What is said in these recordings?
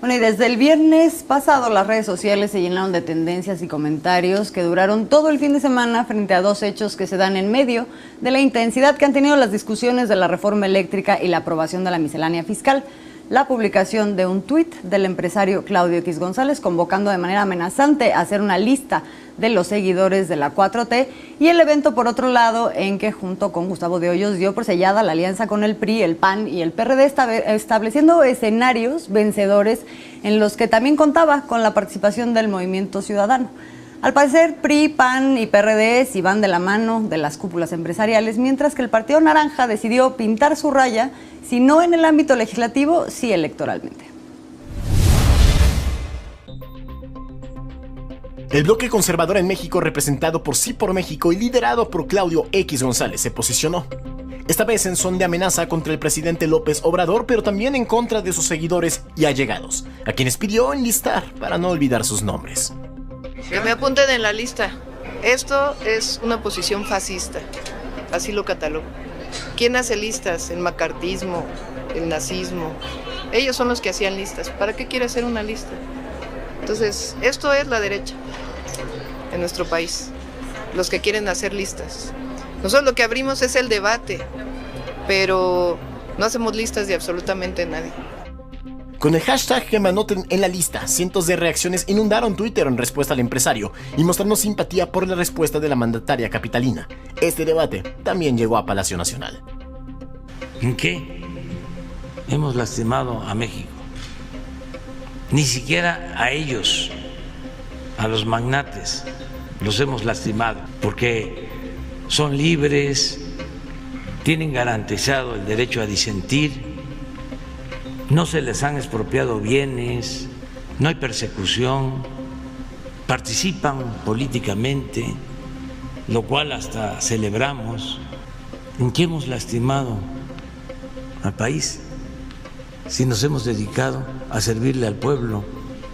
Bueno, y desde el viernes pasado las redes sociales se llenaron de tendencias y comentarios que duraron todo el fin de semana frente a dos hechos que se dan en medio de la intensidad que han tenido las discusiones de la reforma eléctrica y la aprobación de la miscelánea fiscal. La publicación de un tuit del empresario Claudio X González convocando de manera amenazante a hacer una lista de los seguidores de la 4T y el evento, por otro lado, en que junto con Gustavo de Hoyos dio por sellada la alianza con el PRI, el PAN y el PRD, estableciendo escenarios vencedores en los que también contaba con la participación del Movimiento Ciudadano. Al parecer, PRI, PAN y PRD sí van de la mano de las cúpulas empresariales, mientras que el Partido Naranja decidió pintar su raya, si no en el ámbito legislativo, sí electoralmente. El bloque conservador en México, representado por Sí por México y liderado por Claudio X González, se posicionó. Esta vez en son de amenaza contra el presidente López Obrador, pero también en contra de sus seguidores y allegados, a quienes pidió enlistar para no olvidar sus nombres. Que me apunten en la lista. Esto es una posición fascista, así lo catalogo. ¿Quién hace listas? El macartismo, el nazismo. Ellos son los que hacían listas. ¿Para qué quiere hacer una lista? Entonces, esto es la derecha en nuestro país, los que quieren hacer listas. Nosotros lo que abrimos es el debate, pero no hacemos listas de absolutamente nadie. Con el hashtag que me anoten en la lista, cientos de reacciones inundaron Twitter en respuesta al empresario y mostrando simpatía por la respuesta de la mandataria capitalina. Este debate también llegó a Palacio Nacional. ¿En qué hemos lastimado a México? Ni siquiera a ellos, a los magnates, los hemos lastimado, porque son libres, tienen garantizado el derecho a disentir, no se les han expropiado bienes, no hay persecución, participan políticamente, lo cual hasta celebramos. ¿En qué hemos lastimado al país? Si nos hemos dedicado a servirle al pueblo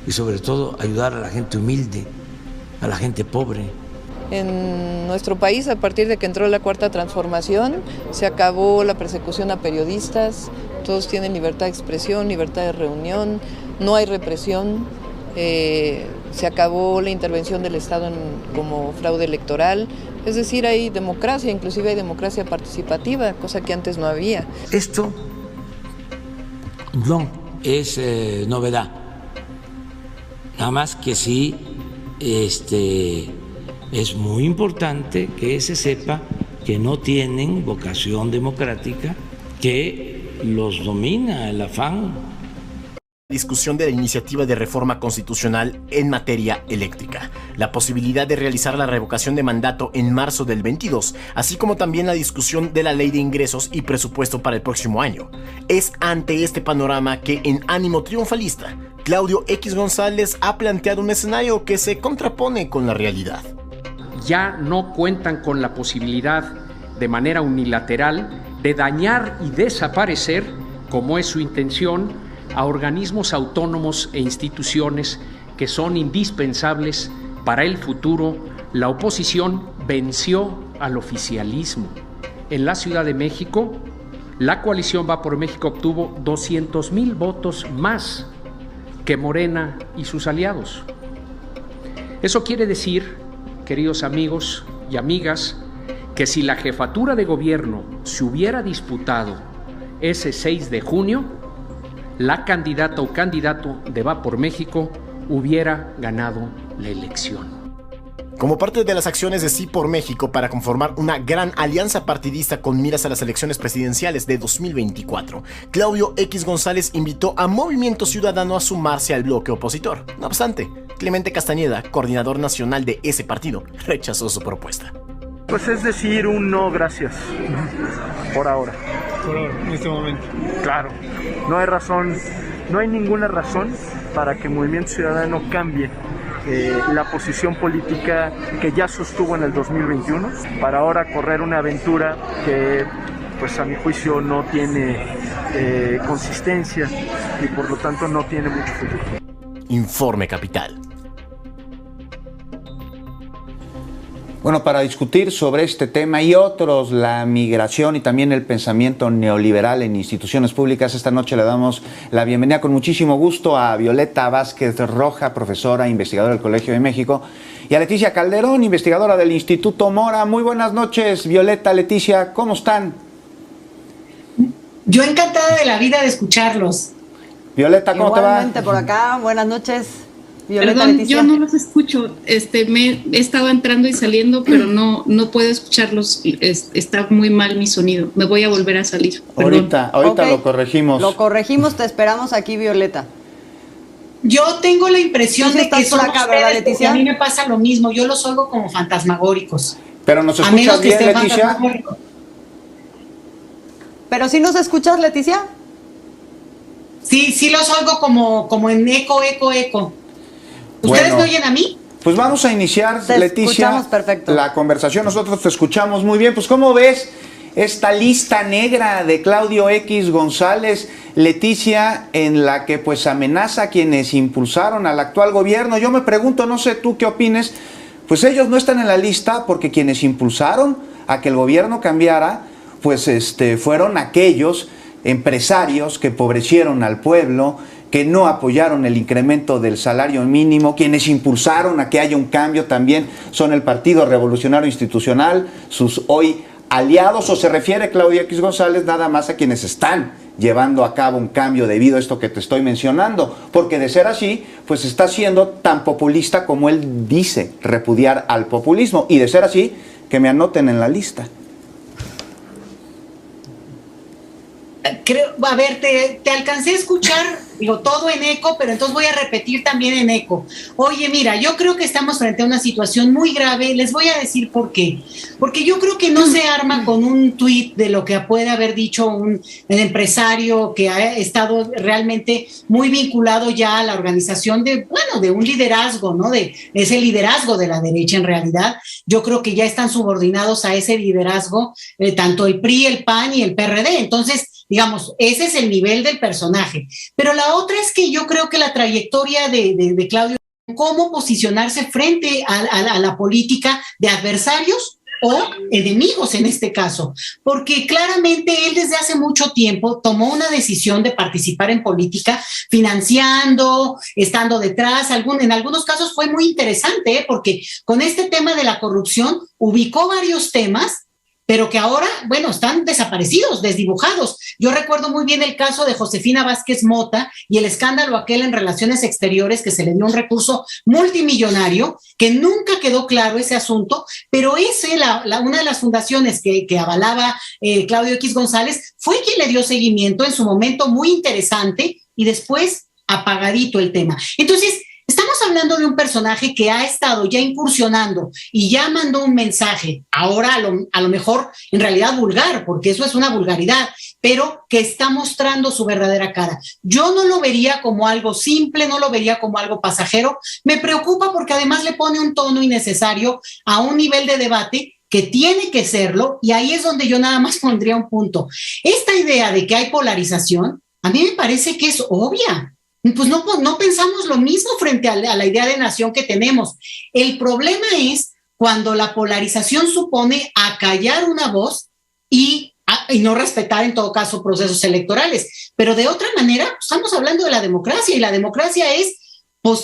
y sobre todo ayudar a la gente humilde, a la gente pobre. En nuestro país, a partir de que entró la Cuarta Transformación, se acabó la persecución a periodistas, todos tienen libertad de expresión, libertad de reunión, no hay represión, se acabó la intervención del Estado como fraude electoral, es decir, hay democracia, inclusive hay democracia participativa, cosa que antes no había. Esto no es novedad, nada más que sí es muy importante que se sepa que no tienen vocación democrática, que los domina el afán. Discusión de la iniciativa de reforma constitucional en materia eléctrica, la posibilidad de realizar la revocación de mandato en marzo del 22, así como también la discusión de la ley de ingresos y presupuesto para el próximo año. Es ante este panorama que, en ánimo triunfalista, Claudio X González ha planteado un escenario que se contrapone con la realidad. Ya no cuentan con la posibilidad, de manera unilateral, de dañar y desaparecer, como es su intención, a organismos autónomos e instituciones que son indispensables para el futuro. La oposición venció al oficialismo. En la Ciudad de México, la coalición Va por México obtuvo 200,000 votos más que Morena y sus aliados. Eso quiere decir, queridos amigos y amigas, que si la jefatura de gobierno se hubiera disputado ese 6 de junio, la candidata o candidato de Va por México hubiera ganado la elección. Como parte de las acciones de Sí por México para conformar una gran alianza partidista con miras a las elecciones presidenciales de 2024, Claudio X González invitó a Movimiento Ciudadano a sumarse al bloque opositor. No obstante, Clemente Castañeda, coordinador nacional de ese partido, rechazó su propuesta. Pues es decir, un no gracias, por ahora. En este momento. Claro, no hay razón, no hay ninguna razón para que Movimiento Ciudadano cambie la posición política que ya sostuvo en el 2021 para ahora correr una aventura que, pues a mi juicio, no tiene consistencia y por lo tanto no tiene mucho futuro. Informe Capital. Bueno, para discutir sobre este tema y otros, la migración y también el pensamiento neoliberal en instituciones públicas, esta noche le damos la bienvenida con muchísimo gusto a Violeta Vázquez Roja, profesora, investigadora del Colegio de México, y a Leticia Calderón, investigadora del Instituto Mora. Muy buenas noches, Violeta, Leticia, ¿cómo están? Yo encantada de la vida de escucharlos. Violeta, ¿cómo te va? Igualmente por acá, buenas noches. Violeta, Perdón, Leticia. yo no los escucho, he estado entrando y saliendo, pero no puedo escucharlos, está muy mal mi sonido, me voy a volver a salir. Ahorita okay, lo corregimos. Lo corregimos, te esperamos aquí, Violeta. Yo tengo la impresión de que son acá, ¿verdad, Leticia? A mí me pasa lo mismo, yo los oigo como fantasmagóricos. Pero nos escuchas bien, Leticia. ¿Pero sí nos escuchas, Leticia? Sí los oigo como en eco. ¿Ustedes me oyen a mí? Pues vamos a iniciar, Leticia, la conversación. Nosotros te escuchamos muy bien. Pues, ¿cómo ves esta lista negra de Claudio X González, Leticia, en la que pues amenaza a quienes impulsaron al actual gobierno? Yo me pregunto, no sé tú qué opines, pues ellos no están en la lista porque quienes impulsaron a que el gobierno cambiara, pues fueron aquellos empresarios que empobrecieron al pueblo, que no apoyaron el incremento del salario mínimo, quienes impulsaron a que haya un cambio también son el Partido Revolucionario Institucional, sus hoy aliados, o se refiere Claudio X González nada más a quienes están llevando a cabo un cambio debido a esto que te estoy mencionando, porque de ser así, pues está siendo tan populista como él dice repudiar al populismo, y de ser así, que me anoten en la lista. A ver, te alcancé a escuchar, digo, todo en eco, pero entonces voy a repetir también en eco. Oye, mira, yo creo que estamos frente a una situación muy grave, les voy a decir por qué. Porque yo creo que no se arma con un tuit de lo que puede haber dicho un empresario que ha estado realmente muy vinculado ya a la organización de un liderazgo, ¿no? De ese liderazgo de la derecha en realidad. Yo creo que ya están subordinados a ese liderazgo, tanto el PRI, el PAN y el PRD. Entonces, digamos, ese es el nivel del personaje. Pero la otra es que yo creo que la trayectoria de Claudio, cómo posicionarse frente a la política de adversarios o enemigos en este caso, porque claramente él desde hace mucho tiempo tomó una decisión de participar en política, financiando, estando detrás, en algunos casos fue muy interesante, porque con este tema de la corrupción ubicó varios temas, pero que ahora, están desaparecidos, desdibujados. Yo recuerdo muy bien el caso de Josefina Vázquez Mota y el escándalo aquel en Relaciones Exteriores, que se le dio un recurso multimillonario, que nunca quedó claro ese asunto, pero una de las fundaciones que avalaba Claudio X González fue quien le dio seguimiento en su momento muy interesante y después apagadito el tema. Entonces, estamos hablando de un personaje que ha estado ya incursionando y ya mandó un mensaje, ahora a lo mejor en realidad vulgar, porque eso es una vulgaridad, pero que está mostrando su verdadera cara. Yo no lo vería como algo simple, no lo vería como algo pasajero. Me preocupa porque además le pone un tono innecesario a un nivel de debate que tiene que serlo, y ahí es donde yo nada más pondría un punto. Esta idea de que hay polarización, a mí me parece que es obvia. Pues no pensamos lo mismo frente a la idea de nación que tenemos. El problema es cuando la polarización supone acallar una voz y no respetar en todo caso procesos electorales. Pero de otra manera, estamos hablando de la democracia, y la democracia es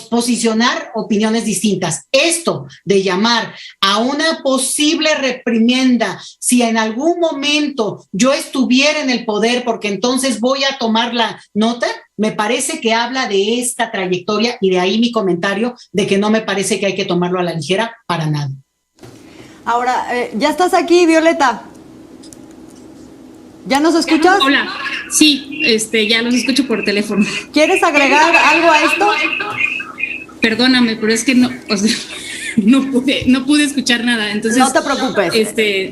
posicionar opiniones distintas. Esto de llamar a una posible reprimenda, si en algún momento yo estuviera en el poder, porque entonces voy a tomar la nota, me parece que habla de esta trayectoria, y de ahí mi comentario de que no me parece que hay que tomarlo a la ligera para nada. Ahora, ya estás aquí, Violeta. ¿Ya nos escuchas? Hola, sí, ya los escucho por teléfono. ¿Quieres agregar algo a esto? Perdóname, pero es que no pude escuchar nada, entonces... No te preocupes.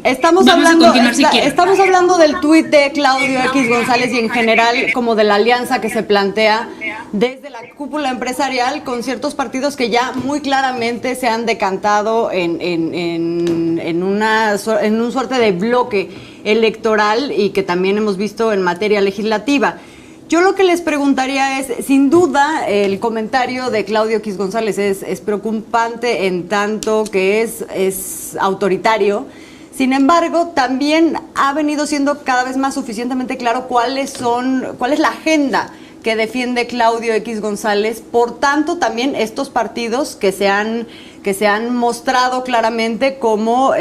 Estamos hablando del tuit de Claudio X González y en general como de la alianza que se plantea desde la cúpula empresarial con ciertos partidos que ya muy claramente se han decantado en un suerte de bloque electoral, y que también hemos visto en materia legislativa. Yo lo que les preguntaría es, sin duda, el comentario de Claudio X González es preocupante en tanto que es autoritario. Sin embargo, también ha venido siendo cada vez más suficientemente claro cuál es la agenda que defiende Claudio X González. Por tanto, también estos partidos que se han mostrado claramente como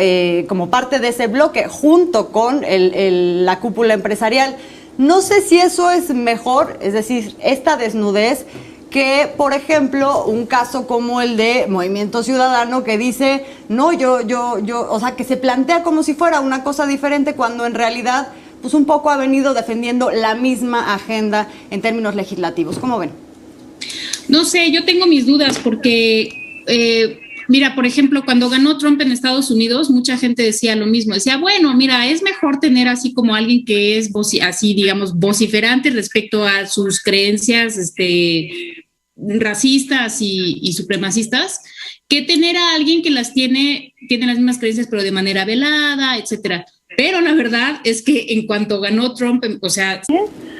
parte de ese bloque, junto con la cúpula empresarial. No sé si eso es mejor, es decir, esta desnudez, que, por ejemplo, un caso como el de Movimiento Ciudadano, que dice, no, o sea, que se plantea como si fuera una cosa diferente, cuando en realidad, pues un poco ha venido defendiendo la misma agenda en términos legislativos. ¿Cómo ven? No sé, yo tengo mis dudas porque, mira, por ejemplo, cuando ganó Trump en Estados Unidos, mucha gente decía lo mismo. Decía, bueno, mira, es mejor tener así como alguien que es así, digamos, vociferante respecto a sus creencias racistas y supremacistas, que tener a alguien que tiene las mismas creencias, pero de manera velada, etcétera. Pero la verdad es que en cuanto ganó Trump, o sea...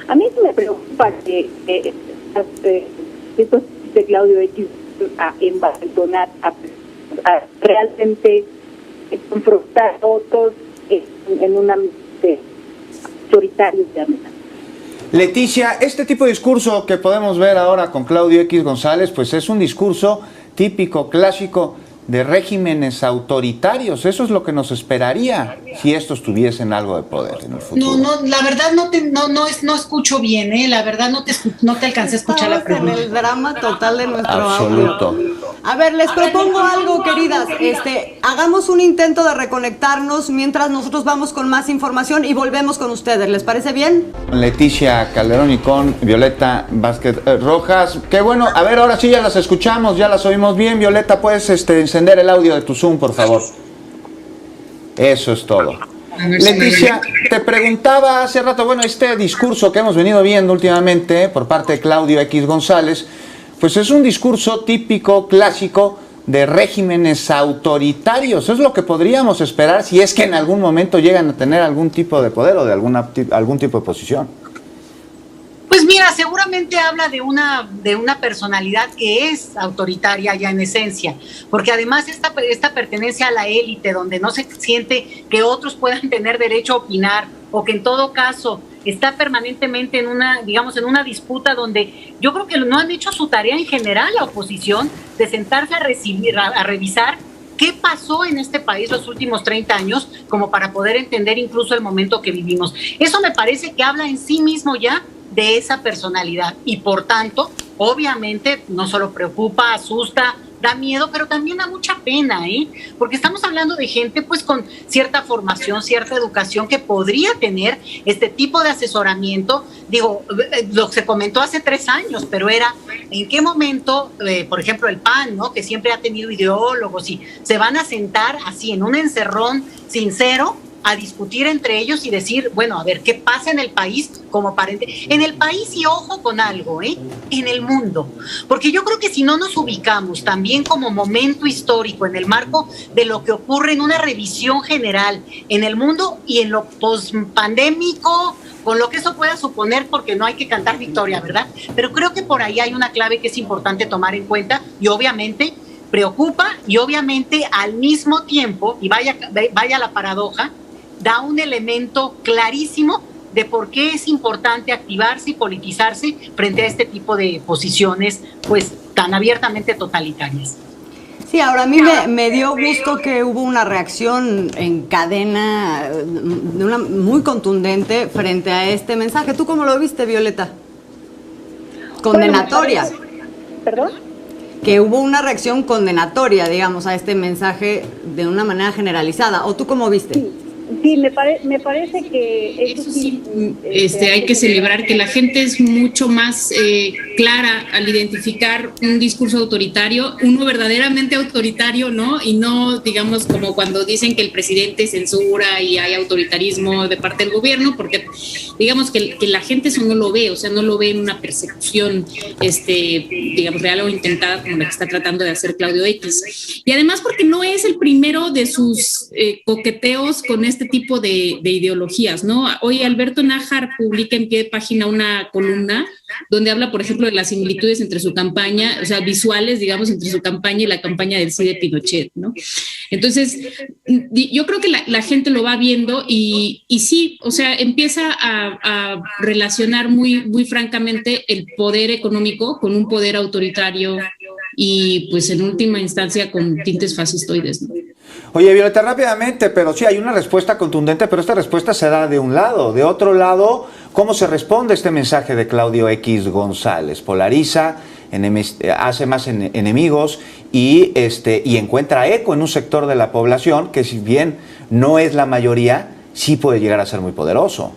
A mí sí me preocupa que esto de Claudio X a envalentonar, a realmente confrontar a otros en un ambiente autoritario. Leticia, este tipo de discurso que podemos ver ahora con Claudio X González, pues es un discurso típico, clásico de regímenes autoritarios. Eso es lo que nos esperaría si estos tuviesen algo de poder en el futuro. No, la verdad no escucho bien, la verdad no te alcancé a escuchar la pregunta. En el drama total de nuestro absoluto audio. A ver, les propongo algo, queridas. Hagamos un intento de reconectarnos mientras nosotros vamos con más información y volvemos con ustedes. ¿Les parece bien? Leticia Calderón y con Violeta Vázquez Rojas. Qué bueno. A ver, ahora sí ya las escuchamos, ya las oímos bien. Violeta, ¿puedes encender el audio de tu Zoom, por favor? Eso es todo. Leticia, te preguntaba hace rato, bueno, este discurso que hemos venido viendo últimamente por parte de Claudio X González, pues es un discurso típico, clásico de regímenes autoritarios. Es lo que podríamos esperar si es que en algún momento llegan a tener algún tipo de poder o de algún tipo de posición. Pues mira, seguramente habla de una personalidad que es autoritaria ya en esencia, porque además esta pertenencia a la élite, donde no se siente que otros puedan tener derecho a opinar, o que en todo caso está permanentemente en una disputa donde yo creo que no han hecho su tarea en general la oposición, de sentarse a revisar qué pasó en este país los últimos 30 años, como para poder entender incluso el momento que vivimos. Eso me parece que habla en sí mismo ya de esa personalidad, y por tanto, obviamente, no solo preocupa, asusta, da miedo, pero también da mucha pena, porque estamos hablando de gente pues con cierta formación, cierta educación, que podría tener este tipo de asesoramiento. Digo, lo que se comentó hace 3 años, pero era en qué momento, por ejemplo, el PAN, ¿no?, que siempre ha tenido ideólogos, y se van a sentar así en un encerrón sincero a discutir entre ellos y decir, bueno, a ver, ¿qué pasa en el país? En el país, y ojo con algo, en el mundo. Porque yo creo que si no nos ubicamos también como momento histórico en el marco de lo que ocurre en una revisión general en el mundo y en lo post-pandémico, con lo que eso pueda suponer, porque no hay que cantar victoria, ¿verdad? Pero creo que por ahí hay una clave que es importante tomar en cuenta, y obviamente preocupa, y obviamente al mismo tiempo, y vaya la paradoja, da un elemento clarísimo de por qué es importante activarse y politizarse frente a este tipo de posiciones pues tan abiertamente totalitarias. Sí, ahora a mí me dio gusto que hubo una reacción en cadena muy contundente frente a este mensaje. ¿Tú cómo lo viste, Violeta? Condenatoria. ¿Perdón? Que hubo una reacción condenatoria, digamos, a este mensaje de una manera generalizada. ¿O tú cómo viste? Sí, me parece que eso sí, hay que celebrar que la gente es mucho más clara al identificar un discurso autoritario, uno verdaderamente autoritario, ¿no? Y no, digamos, como cuando dicen que el presidente censura y hay autoritarismo de parte del gobierno, porque digamos que la gente eso no lo ve, o sea, no lo ve en una persecución, digamos, real o intentada, como la que está tratando de hacer Claudio X. Y además porque no es el primero de sus coqueteos con este este tipo de ideologías, ¿no? Hoy Alberto Nájar publica en pie de página una columna donde habla, por ejemplo, de las similitudes entre su campaña, o sea, visuales, digamos, entre su campaña y la campaña del sí de Pinochet, ¿no? Entonces, yo creo que la gente lo va viendo y sí, o sea, empieza a relacionar muy francamente el poder económico con un poder autoritario y, pues, en última instancia, con tintes fascistoides, ¿no? Oye, Violeta, rápidamente, pero sí hay una respuesta contundente, pero esta respuesta se da de un lado. De otro lado, ¿cómo se responde a este mensaje de Claudio X González? Polariza, hace más enemigos y encuentra eco en un sector de la población que, si bien no es la mayoría, sí puede llegar a ser muy poderoso.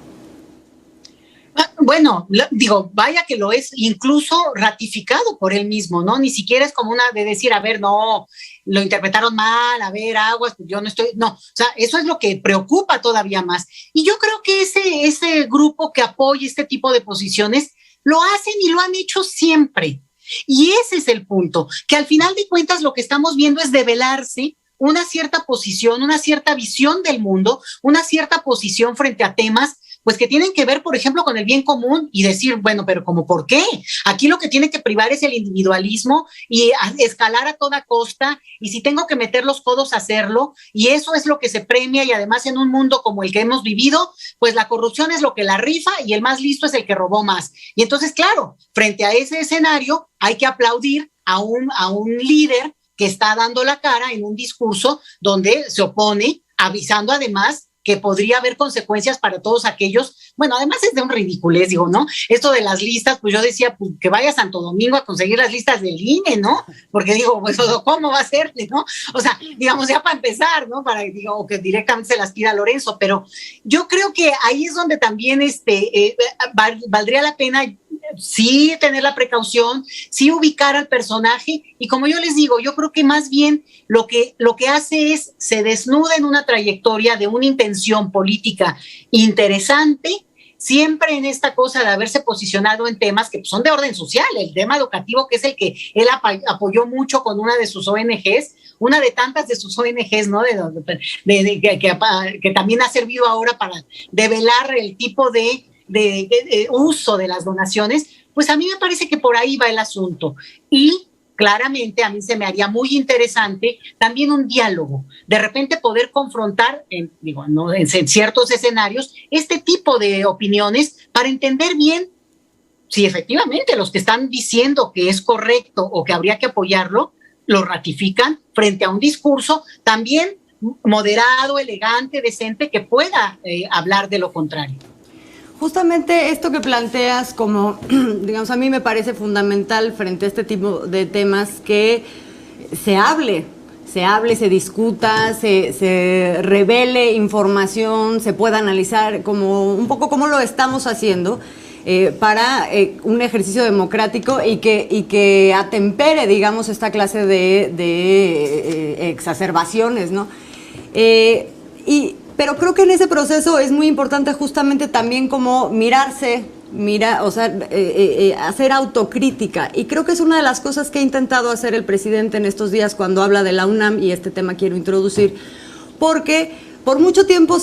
Bueno, digo, vaya que lo es, incluso ratificado por él mismo, ¿no? Ni siquiera es como una de decir, a ver, no, lo interpretaron mal, a ver, aguas, pues yo no estoy, no, o sea, eso es lo que preocupa todavía más. Y yo creo que ese grupo que apoya este tipo de posiciones lo hacen y lo han hecho siempre. Y ese es el punto, que al final de cuentas lo que estamos viendo es develarse una cierta posición, una cierta visión del mundo, una cierta posición frente a temas pues que tienen que ver, por ejemplo, con el bien común y decir, bueno, pero ¿cómo por qué? Aquí lo que tiene que privar es el individualismo y escalar a toda costa, y si tengo que meter los codos, hacerlo, y eso es lo que se premia, y además en un mundo como el que hemos vivido, pues la corrupción es lo que la rifa y el más listo es el que robó más. Y entonces, claro, frente a ese escenario hay que aplaudir a un líder que está dando la cara en un discurso donde se opone, avisando además que podría haber consecuencias para todos aquellos, bueno, además es de un ridiculez, digo, ¿no? Esto de las listas, pues yo decía, pues que vaya a Santo Domingo a conseguir las listas del INE, ¿no? Porque digo, pues, ¿cómo va a ser, no? O sea, digamos, ya para empezar, ¿no? O que directamente se las pida Lorenzo, pero yo creo que ahí es donde también valdría la pena sí tener la precaución, sí ubicar al personaje, y como yo les digo, yo creo que más bien lo que hace es, se desnuda en una trayectoria de una intención política interesante, siempre en esta cosa de haberse posicionado en temas que pues, son de orden social, el tema educativo, que es el que él apoyó mucho con una de sus ONGs, una de tantas de sus ONGs, ¿no? Que también ha servido ahora para develar el tipo de uso de las donaciones, pues a mí me parece que por ahí va el asunto. Y claramente a mí se me haría muy interesante también un diálogo, de repente poder confrontar, en ciertos escenarios, este tipo de opiniones para entender bien si efectivamente los que están diciendo que es correcto o que habría que apoyarlo, lo ratifican frente a un discurso también moderado, elegante, decente, que pueda hablar de lo contrario. Justamente esto que planteas como, digamos, a mí me parece fundamental frente a este tipo de temas, que se hable, se discuta, se revele información, se pueda analizar como un poco como lo estamos haciendo para un ejercicio democrático y que atempere, digamos, esta clase de exacerbaciones, ¿no? Pero creo que en ese proceso es muy importante justamente también como hacer autocrítica. Y creo que es una de las cosas que ha intentado hacer el presidente en estos días cuando habla de la UNAM, y este tema quiero introducir, porque por mucho tiempo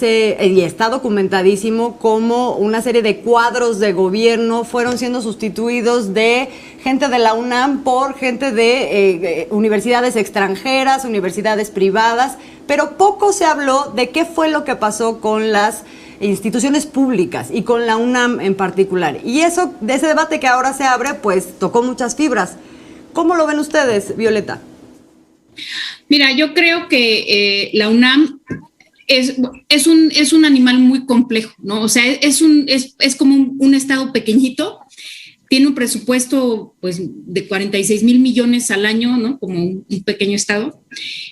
y está documentadísimo cómo una serie de cuadros de gobierno fueron siendo sustituidos de gente de la UNAM por gente de universidades extranjeras, universidades privadas, pero poco se habló de qué fue lo que pasó con las instituciones públicas y con la UNAM en particular. Y de ese debate que ahora se abre, pues tocó muchas fibras. ¿Cómo lo ven ustedes, Violeta? Mira, yo creo que la UNAM es un animal muy complejo, ¿no? O sea, es como un estado pequeñito. Tiene un presupuesto pues de 46,000 millones al año, ¿no? Como un pequeño estado.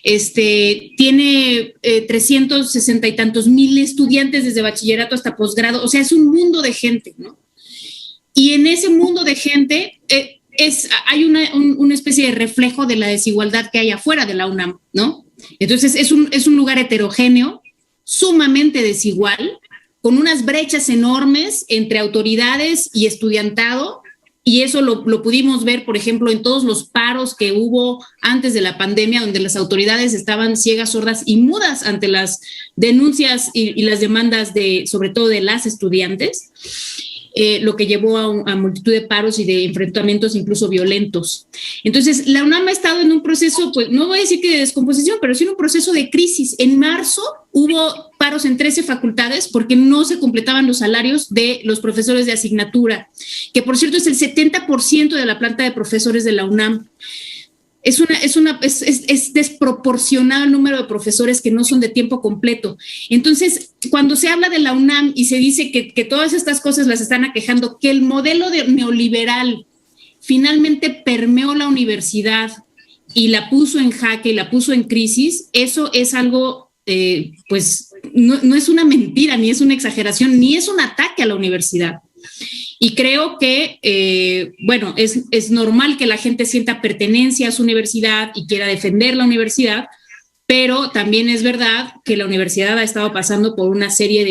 Tiene 360 y tantos mil estudiantes desde bachillerato hasta posgrado. O sea, es un mundo de gente, ¿no? Y en ese mundo de gente hay una especie de reflejo de la desigualdad que hay afuera de la UNAM, ¿no? Entonces es un lugar heterogéneo, sumamente desigual, con unas brechas enormes entre autoridades y estudiantado, Y eso lo pudimos ver, por ejemplo, en todos los paros que hubo antes de la pandemia, donde las autoridades estaban ciegas, sordas y mudas ante las denuncias y las demandas sobre todo de las estudiantes, lo que llevó a multitud de paros y de enfrentamientos incluso violentos. Entonces, la UNAM ha estado en un proceso, pues no voy a decir que de descomposición, pero sí en un proceso de crisis. En marzo hubo paros en 13 facultades porque no se completaban los salarios de los profesores de asignatura, que por cierto es el 70% de la planta de profesores de la UNAM. Es desproporcionado el número de profesores que no son de tiempo completo. Entonces, cuando se habla de la UNAM y se dice que todas estas cosas las están aquejando, que el modelo neoliberal finalmente permeó la universidad y la puso en jaque y la puso en crisis, eso es algo, pues, no es una mentira, ni es una exageración, ni es un ataque a la universidad. Y creo que, es normal que la gente sienta pertenencia a su universidad y quiera defender la universidad, pero también es verdad que la universidad ha estado pasando por una serie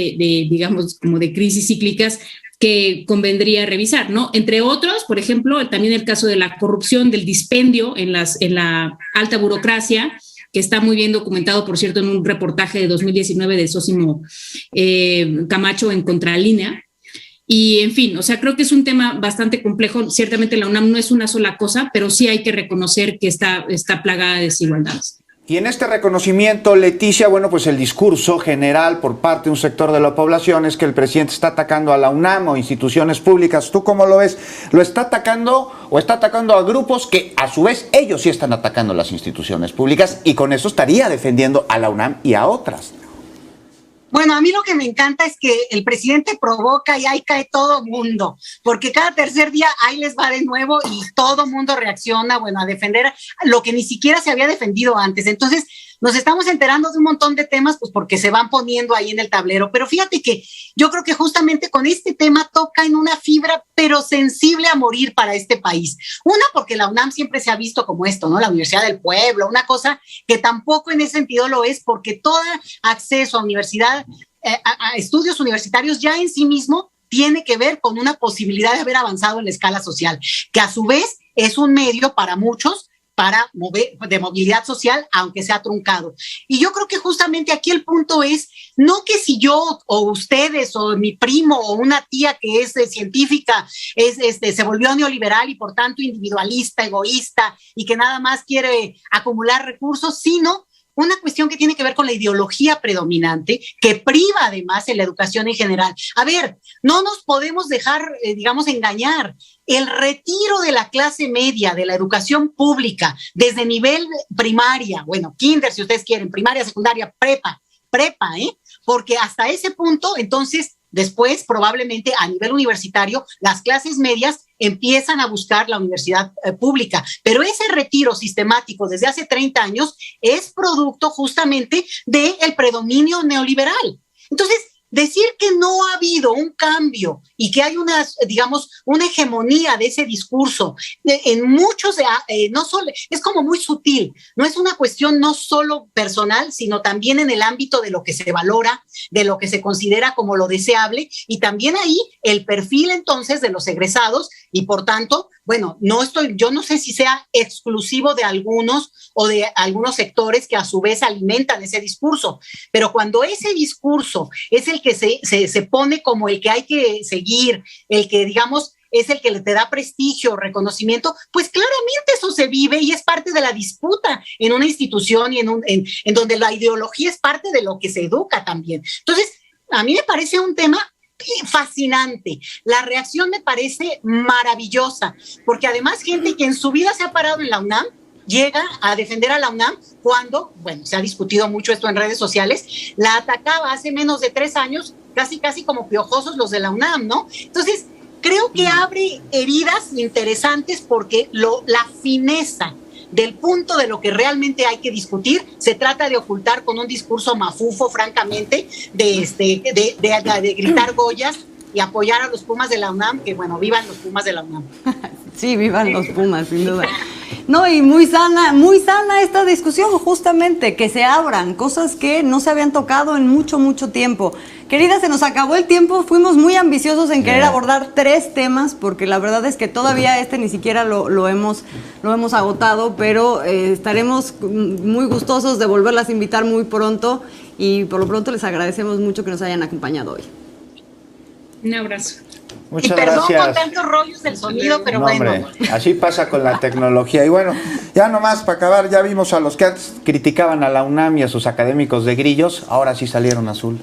digamos, como de crisis cíclicas que convendría revisar, ¿no? Entre otros, por ejemplo, también el caso de la corrupción, del dispendio en la alta burocracia, que está muy bien documentado, por cierto, en un reportaje de 2019 de Sósimo Camacho en Contralínea. Y, en fin, o sea, creo que es un tema bastante complejo. Ciertamente la UNAM no es una sola cosa, pero sí hay que reconocer que está plagada de desigualdades. Y en este reconocimiento, Leticia, bueno, pues el discurso general por parte de un sector de la población es que el presidente está atacando a la UNAM o instituciones públicas. ¿Tú cómo lo ves? ¿Lo está atacando o está atacando a grupos que a su vez ellos sí están atacando las instituciones públicas y con eso estaría defendiendo a la UNAM y a otras? Bueno, a mí lo que me encanta es que el presidente provoca y ahí cae todo mundo, porque cada tercer día ahí les va de nuevo y todo mundo reacciona, bueno, a defender lo que ni siquiera se había defendido antes. Entonces, nos estamos enterando de un montón de temas, pues porque se van poniendo ahí en el tablero. Pero fíjate que yo creo que justamente con este tema toca en una fibra, pero sensible a morir para este país. Una, porque la UNAM siempre se ha visto como esto, ¿no? La Universidad del Pueblo, una cosa que tampoco en ese sentido lo es, porque todo acceso a universidad, a estudios universitarios ya en sí mismo tiene que ver con una posibilidad de haber avanzado en la escala social, que a su vez es un medio para muchos de movilidad social, aunque sea truncado. Y yo creo que justamente aquí el punto es, no que si yo o ustedes o mi primo o una tía que es científica se volvió neoliberal y por tanto individualista, egoísta y que nada más quiere acumular recursos, sino una cuestión que tiene que ver con la ideología predominante, que priva además en la educación en general. A ver, no nos podemos dejar, engañar. El retiro de la clase media de la educación pública desde nivel primaria, bueno, kinder si ustedes quieren, primaria, secundaria, prepa, porque hasta ese punto, entonces, después probablemente a nivel universitario, las clases medias empiezan a buscar la universidad pública, pero ese retiro sistemático desde hace 30 años es producto justamente del predominio neoliberal. Entonces, decir que no ha habido un cambio y que hay una hegemonía de ese discurso en muchos, no solo, es como muy sutil, no es una cuestión no solo personal, sino también en el ámbito de lo que se valora, de lo que se considera como lo deseable y también ahí el perfil entonces de los egresados y por tanto, bueno, yo no sé si sea exclusivo de algunos o de algunos sectores que a su vez alimentan ese discurso, pero cuando ese discurso es el que se pone como el que hay que seguir, el que digamos es el que te da prestigio, reconocimiento, pues claramente eso se vive y es parte de la disputa en una institución y en donde la ideología es parte de lo que se educa también. Entonces, a mí me parece un tema fascinante. La reacción me parece maravillosa, porque además gente que en su vida se ha parado en la UNAM llega a defender a la UNAM cuando, bueno, se ha discutido mucho esto en redes sociales, la atacaba hace menos de 3 años, casi como piojosos los de la UNAM, ¿no? Entonces, creo que abre heridas interesantes porque la fineza del punto de lo que realmente hay que discutir se trata de ocultar con un discurso mafufo, francamente, de gritar Goyas y apoyar a los Pumas de la UNAM, que bueno, vivan los Pumas de la UNAM. Sí, vivan los Pumas, sin duda. No, y muy sana esta discusión, justamente, que se abran cosas que no se habían tocado en mucho tiempo. Querida, se nos acabó el tiempo, fuimos muy ambiciosos en querer abordar 3 temas, porque la verdad es que todavía ni siquiera lo hemos agotado, pero estaremos muy gustosos de volverlas a invitar muy pronto, y por lo pronto les agradecemos mucho que nos hayan acompañado hoy. Un abrazo. Muchas perdón gracias. Con tantos rollos del sonido, pero bueno. Hombre, así pasa con la tecnología. Y bueno, ya nomás para acabar, ya vimos a los que antes criticaban a la UNAM y a sus académicos de grillos, ahora sí salieron azul.